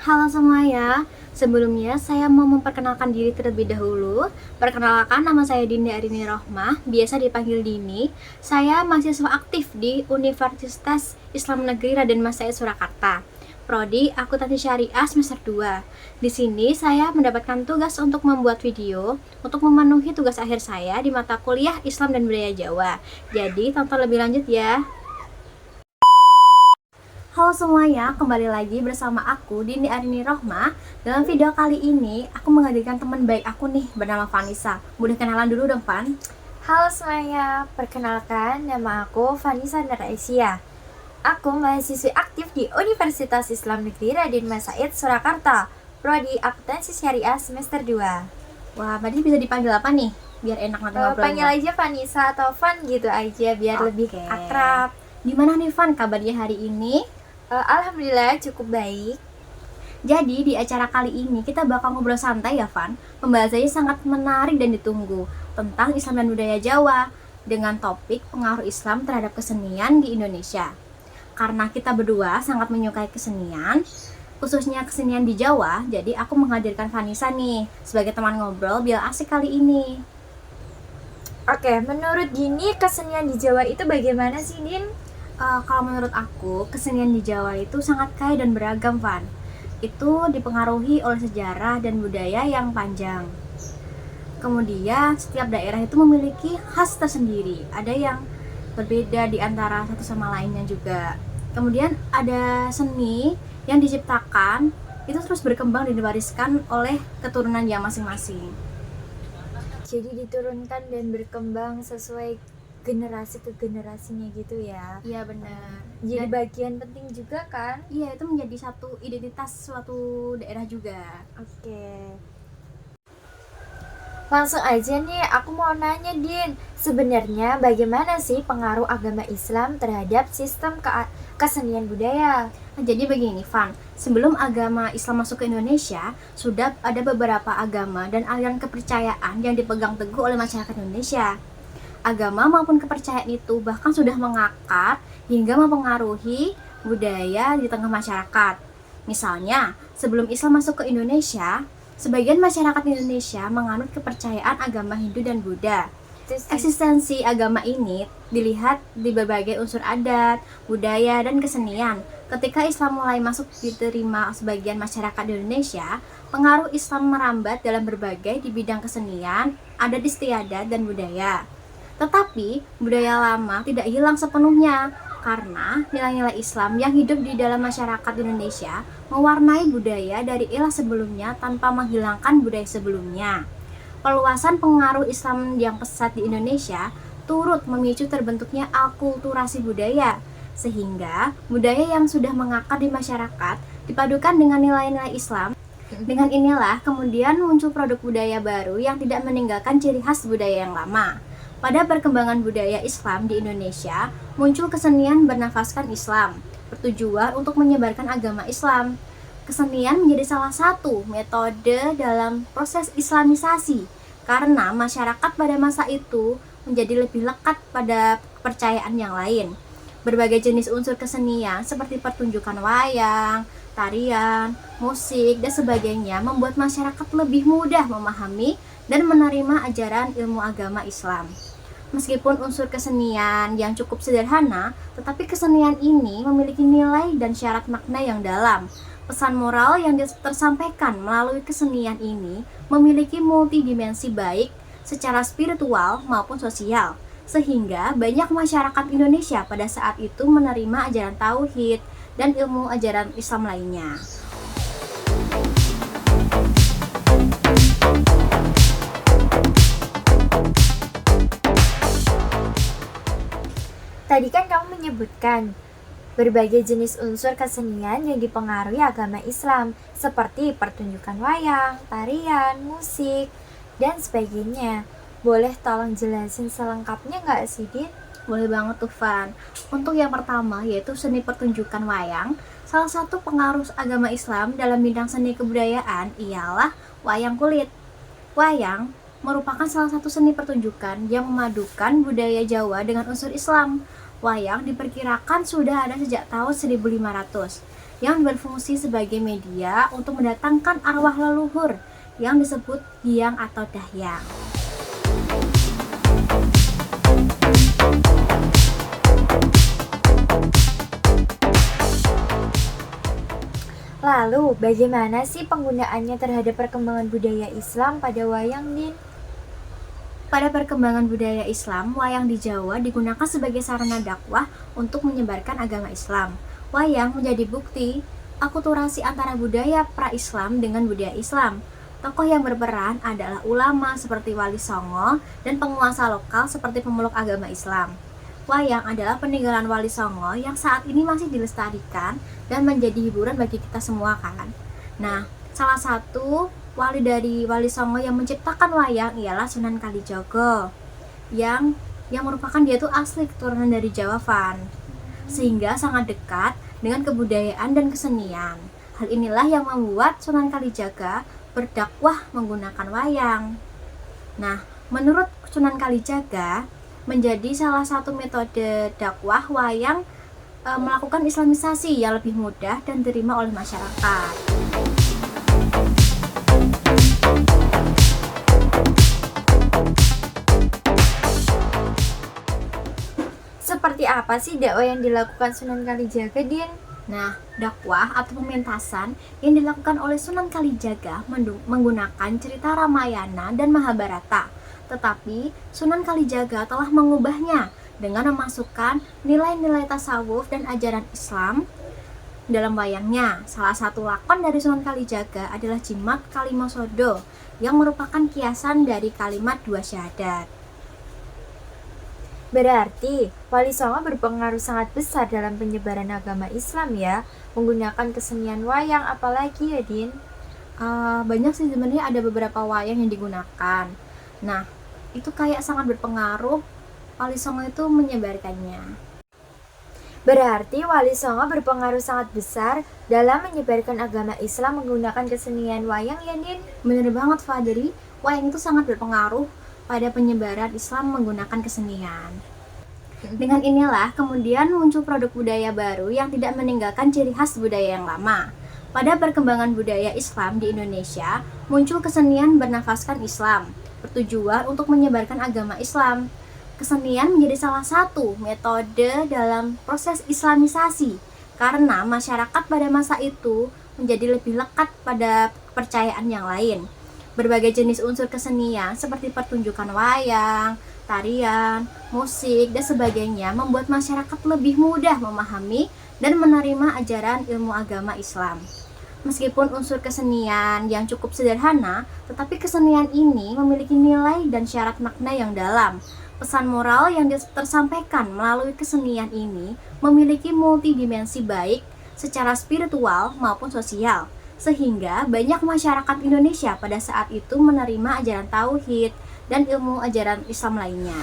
Halo semuanya, sebelumnya saya mau memperkenalkan diri terlebih dahulu. Perkenalkan, nama saya Dinda Arini Rohmah, biasa dipanggil Dini. Saya mahasiswa aktif di Universitas Islam Negeri Raden Mas Said Surakarta. Prodi Akuntansi Syariah semester 2. Di sini saya mendapatkan tugas untuk membuat video untuk memenuhi tugas akhir saya di mata kuliah Islam dan Budaya Jawa. Jadi, tonton lebih lanjut ya. Halo semuanya, kembali lagi bersama aku Dini Arini Rohmah. Dalam video kali ini, aku menghadirkan teman baik aku nih bernama Vanessa. Boleh kenalan dulu dong, Van? Halo semuanya, perkenalkan nama aku Vanessa Naraisia. Aku mahasiswi aktif di Universitas Islam Negeri Raden Mas Said Surakarta, Prodi Akuntansi Syariah semester 2. Wah, tadi bisa dipanggil apa nih? Biar enak nanti Panggil ngobrolnya. aja Vanessa atau Van gitu aja biar lebih Oke. akrab. Gimana nih, Van, kabarnya hari ini? Alhamdulillah cukup baik. Jadi di acara kali ini kita bakal ngobrol santai ya, Van. Pembahasannya sangat menarik dan ditunggu tentang Islam dan budaya Jawa dengan topik pengaruh Islam terhadap kesenian di Indonesia. Karena kita berdua sangat menyukai kesenian, khususnya kesenian di Jawa, jadi aku menghadirkan Vanessa nih sebagai teman ngobrol biar asik kali ini. Oke, menurut Dini kesenian di Jawa itu bagaimana sih, Din? Kalau menurut aku, kesenian di Jawa itu sangat kaya dan beragam, Van. Itu dipengaruhi oleh sejarah dan budaya yang panjang. Kemudian, setiap daerah itu memiliki khas tersendiri. Ada yang berbeda di antara satu sama lainnya juga. Kemudian, ada seni yang diciptakan itu terus berkembang dan diwariskan oleh keturunan yang masing-masing. Jadi diturunkan dan berkembang sesuai generasi ke generasinya gitu ya. Iya, benar. Jadi Dan bagian penting juga kan. iya, itu menjadi satu identitas suatu daerah juga. Oke, langsung aja nih aku mau nanya, Din, sebenarnya bagaimana sih pengaruh agama Islam terhadap sistem kesenian budaya? Nah, jadi begini, Van, sebelum agama Islam masuk ke Indonesia, sudah ada beberapa agama dan aliran kepercayaan yang dipegang teguh oleh masyarakat Indonesia. Agama maupun kepercayaan itu bahkan sudah mengakar hingga mempengaruhi budaya di tengah masyarakat. Misalnya, sebelum Islam masuk ke Indonesia, sebagian masyarakat Indonesia menganut kepercayaan agama Hindu dan Buddha. Terus Eksistensi agama ini dilihat di berbagai unsur adat, budaya, dan kesenian. Ketika Islam mulai masuk diterima sebagian masyarakat di Indonesia, pengaruh Islam merambat dalam berbagai di bidang kesenian, adat istiadat, dan budaya. Tetapi, budaya lama tidak hilang sepenuhnya karena nilai-nilai Islam yang hidup di dalam masyarakat Indonesia mewarnai budaya dari era sebelumnya tanpa menghilangkan budaya sebelumnya. Perluasan pengaruh Islam yang pesat di Indonesia turut memicu terbentuknya akulturasi budaya, sehingga budaya yang sudah mengakar di masyarakat dipadukan dengan nilai-nilai Islam. Dengan inilah kemudian muncul produk budaya baru yang tidak meninggalkan ciri khas budaya yang lama. Pada perkembangan budaya Islam di Indonesia, muncul kesenian bernafaskan Islam, bertujuan untuk menyebarkan agama Islam. Kesenian menjadi salah satu metode dalam proses islamisasi karena masyarakat pada masa itu menjadi lebih lekat pada kepercayaan yang lain. Berbagai jenis unsur kesenian seperti pertunjukan wayang, tarian, musik, dan sebagainya membuat masyarakat lebih mudah memahami dan menerima ajaran ilmu agama Islam. Meskipun unsur kesenian yang cukup sederhana, tetapi kesenian ini memiliki nilai dan syarat makna yang dalam. Pesan moral yang tersampaikan melalui kesenian ini memiliki multidimensi baik secara spiritual maupun sosial, sehingga banyak masyarakat Indonesia pada saat itu menerima ajaran tauhid dan ilmu ajaran Islam lainnya. tadi kan kamu menyebutkan berbagai jenis unsur kesenian yang dipengaruhi agama Islam seperti pertunjukan wayang, tarian, musik, dan sebagainya. Boleh tolong jelasin selengkapnya nggak sih, Din? Boleh banget tuh, Van. Untuk yang pertama yaitu seni pertunjukan wayang. Salah satu pengaruh agama Islam dalam bidang seni kebudayaan ialah wayang kulit. Wayang merupakan salah satu seni pertunjukan yang memadukan budaya Jawa dengan unsur Islam. Wayang diperkirakan sudah ada sejak tahun 1500. yang berfungsi sebagai media untuk mendatangkan arwah leluhur yang disebut hyang atau dahyang. Lalu, bagaimana sih penggunaannya terhadap perkembangan budaya Islam pada wayang, Din? Pada perkembangan budaya Islam, wayang di Jawa digunakan sebagai sarana dakwah untuk menyebarkan agama Islam. Wayang menjadi bukti akulturasi antara budaya pra-Islam dengan budaya Islam. Tokoh yang berperan adalah ulama seperti Wali Songo dan penguasa lokal seperti pemeluk agama Islam. Wayang adalah peninggalan Wali Songo yang saat ini masih dilestarikan dan menjadi hiburan bagi kita semua kan. Nah, salah satu wali dari Wali Songo yang menciptakan wayang ialah Sunan Kalijaga yang merupakan dia tuh asli keturunan dari Jawa Van, sehingga sangat dekat dengan kebudayaan dan kesenian. Hal inilah yang membuat Sunan Kalijaga berdakwah menggunakan wayang. Nah, menurut Sunan Kalijaga, menjadi salah satu metode dakwah wayang melakukan islamisasi yang lebih mudah dan diterima oleh masyarakat. Seperti apa sih dakwah yang dilakukan Sunan Kalijaga, Din? Nah, dakwah atau pementasan yang dilakukan oleh Sunan Kalijaga menggunakan cerita Ramayana dan Mahabharata. Tetapi Sunan Kalijaga telah mengubahnya dengan memasukkan nilai-nilai tasawuf dan ajaran Islam dalam wayangnya. Salah satu lakon dari Sunan Kalijaga adalah Jimat Kalimosodo yang merupakan kiasan dari kalimat dua syahadat. Berarti, Wali Songo berpengaruh sangat besar dalam penyebaran agama Islam ya, menggunakan kesenian wayang, apalagi ya, Din? Banyak sih sebenarnya, ada beberapa wayang yang digunakan. Nah, itu kayak sangat berpengaruh Wali Songo itu menyebarkannya. Berarti Wali Songo berpengaruh sangat besar dalam menyebarkan agama Islam menggunakan kesenian wayang ya, Din? Bener banget, Fadri. Wayang itu sangat berpengaruh pada penyebaran Islam menggunakan kesenian. Dengan inilah kemudian muncul produk budaya baru yang tidak meninggalkan ciri khas budaya yang lama. Pada perkembangan budaya Islam di Indonesia, muncul kesenian bernafaskan Islam, bertujuan untuk menyebarkan agama Islam. Kesenian menjadi salah satu metode dalam proses islamisasi, karena masyarakat pada masa itu menjadi lebih lekat pada kepercayaan yang lain. Berbagai jenis unsur kesenian seperti pertunjukan wayang, tarian, musik, dan sebagainya membuat masyarakat lebih mudah memahami dan menerima ajaran ilmu agama Islam. Meskipun unsur kesenian yang cukup sederhana, tetapi kesenian ini memiliki nilai dan syarat makna yang dalam. Pesan moral yang tersampaikan melalui kesenian ini memiliki multidimensi baik secara spiritual maupun sosial, sehingga banyak masyarakat Indonesia pada saat itu menerima ajaran tauhid dan ilmu ajaran Islam lainnya.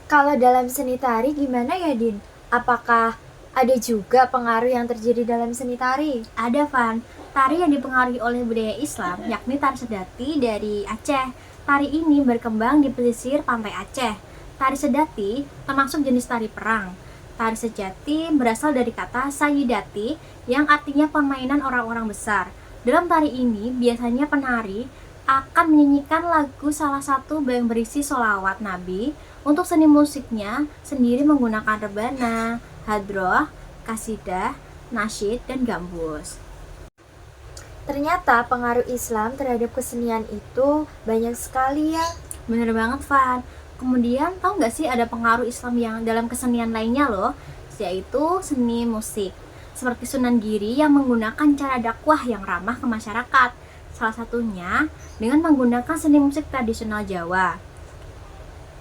Kalau dalam seni tari gimana ya, Din? Apakah ada juga pengaruh yang terjadi dalam seni tari? Ada, Van. Tari yang dipengaruhi oleh budaya Islam, yakni tari sedati dari Aceh. Tari ini berkembang di pesisir pantai Aceh. Tari sedati termasuk jenis tari perang. Tari sejati berasal dari kata sayidati yang artinya permainan orang-orang besar. Dalam tari ini biasanya penari akan menyanyikan lagu salah satu yang berisi sholawat Nabi. Untuk seni musiknya sendiri menggunakan rebana, hadroh, kasidah, nasyid, dan gambus. Ternyata pengaruh Islam terhadap kesenian itu banyak sekali ya. Bener banget, Van. Kemudian tahu nggak sih ada pengaruh Islam yang dalam kesenian lainnya loh, yaitu seni musik. Seperti Sunan Giri yang menggunakan cara dakwah yang ramah ke masyarakat. Salah satunya dengan menggunakan seni musik tradisional Jawa.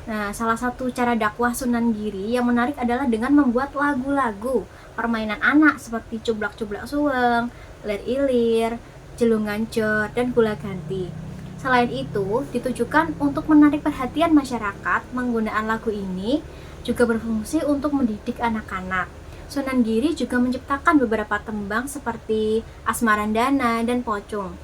Nah, salah satu cara dakwah Sunan Giri yang menarik adalah dengan membuat lagu-lagu permainan anak seperti cublak-cublak suweng, lir-ilir, jelungancor, dan gula ganti. Selain itu, ditujukan untuk menarik perhatian masyarakat. Penggunaan lagu ini juga berfungsi untuk mendidik anak-anak. Sunan Giri juga menciptakan beberapa tembang seperti Asmarandana dan Pocong.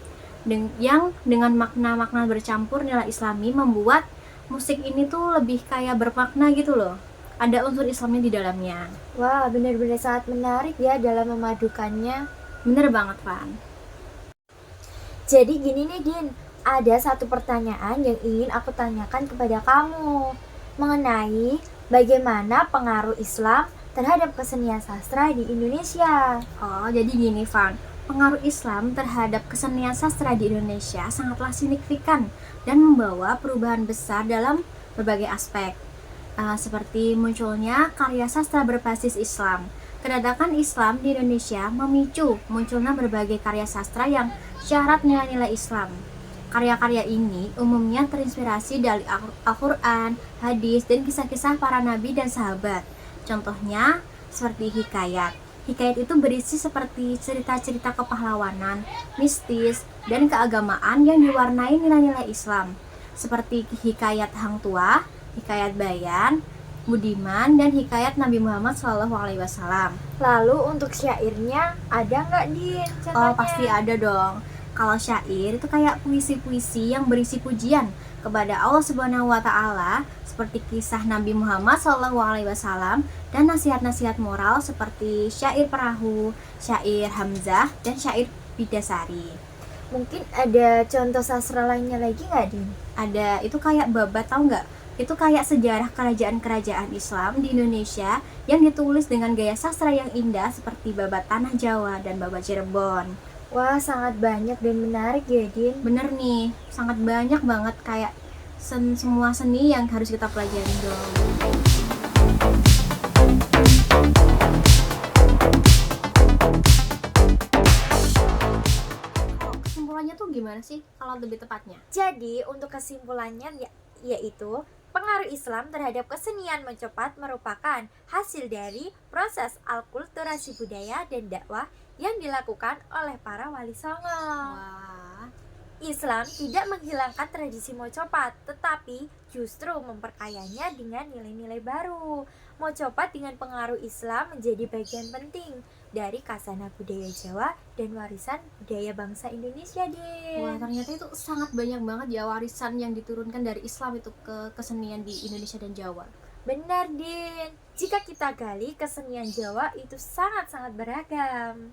yang dengan makna-makna bercampur nilai Islami membuat musik ini tuh lebih kayak bermakna gitu loh. Ada unsur Islamnya di dalamnya. Wah, benar-benar sangat menarik ya dalam memadukannya. Bener banget, Van. Jadi gini nih Din, ada satu pertanyaan yang ingin aku tanyakan kepada kamu mengenai bagaimana pengaruh Islam terhadap kesenian sastra di Indonesia. Oh, jadi gini, Van. Pengaruh Islam terhadap kesenian sastra di Indonesia sangatlah signifikan dan membawa perubahan besar dalam berbagai aspek. Seperti munculnya karya sastra berbasis Islam. Kedatangan Islam di Indonesia memicu munculnya berbagai karya sastra yang syarat nilai-nilai Islam. Karya-karya ini umumnya terinspirasi dari Al-Quran, hadis, dan kisah-kisah para nabi dan sahabat. Contohnya seperti hikayat. Hikayat itu berisi seperti cerita-cerita kepahlawanan, mistis, dan keagamaan yang diwarnai nilai-nilai Islam. Seperti hikayat Hang Tuah, hikayat Bayan, Budiman, dan hikayat Nabi Muhammad SAW. Lalu untuk syairnya ada nggak Din contohnya? Oh, pasti ada dong. Kalau syair itu kayak puisi-puisi yang berisi pujian kepada Allah Subhanahu wa taala, seperti kisah Nabi Muhammad SAW, dan nasihat-nasihat moral seperti syair perahu, syair Hamzah, dan syair Bidasari. Mungkin ada contoh sastra lainnya lagi nggak Din? Ada, itu kayak babat, tau nggak? Itu kayak sejarah kerajaan-kerajaan Islam di Indonesia yang ditulis dengan gaya sastra yang indah seperti babat Tanah Jawa dan babat Cirebon. Wah, sangat banyak dan menarik ya Din. Bener nih, sangat banyak banget kayak semua seni yang harus kita pelajari dong. Kalau kesimpulannya tuh gimana sih kalau lebih tepatnya? Jadi untuk kesimpulannya yaitu pengaruh Islam terhadap kesenian mencopat merupakan hasil dari proses alkulturasi budaya dan dakwah yang dilakukan oleh para wali songo. Wah, Islam tidak menghilangkan tradisi mocopat, tetapi justru memperkayanya dengan nilai-nilai baru. Mocopat dengan pengaruh Islam menjadi bagian penting dari khazanah budaya Jawa dan warisan budaya bangsa Indonesia, wah, Din. ternyata itu sangat banyak banget ya warisan yang diturunkan dari Islam itu ke kesenian di Indonesia dan Jawa. Benar, Din. Jika kita gali, kesenian Jawa itu sangat-sangat beragam.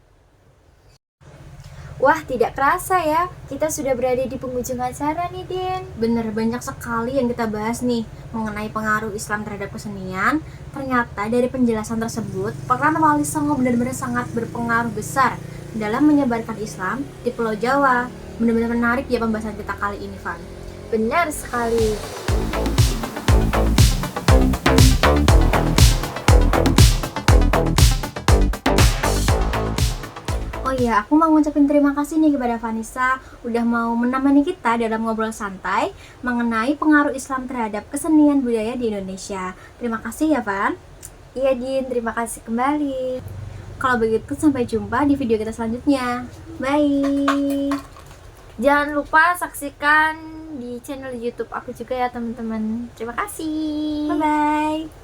Wah, tidak kerasa ya, kita sudah berada di penghujung acara nih, Din. Bener, banyak sekali yang kita bahas nih mengenai pengaruh Islam terhadap kesenian. Ternyata dari penjelasan tersebut, peran Wali Songo benar-benar sangat berpengaruh besar dalam menyebarkan Islam di Pulau Jawa. Benar-benar menarik ya pembahasan kita kali ini, Van. Benar sekali. Oh iya, aku mau ngucapin terima kasih nih kepada Vanessa udah mau menemani kita dalam ngobrol santai mengenai pengaruh Islam terhadap kesenian budaya di Indonesia. Terima kasih ya, Van. Iya, Din, terima kasih kembali. Kalau begitu, sampai jumpa di video kita selanjutnya. Bye. Jangan lupa saksikan di channel YouTube aku juga ya, teman-teman. Terima kasih. Bye-bye.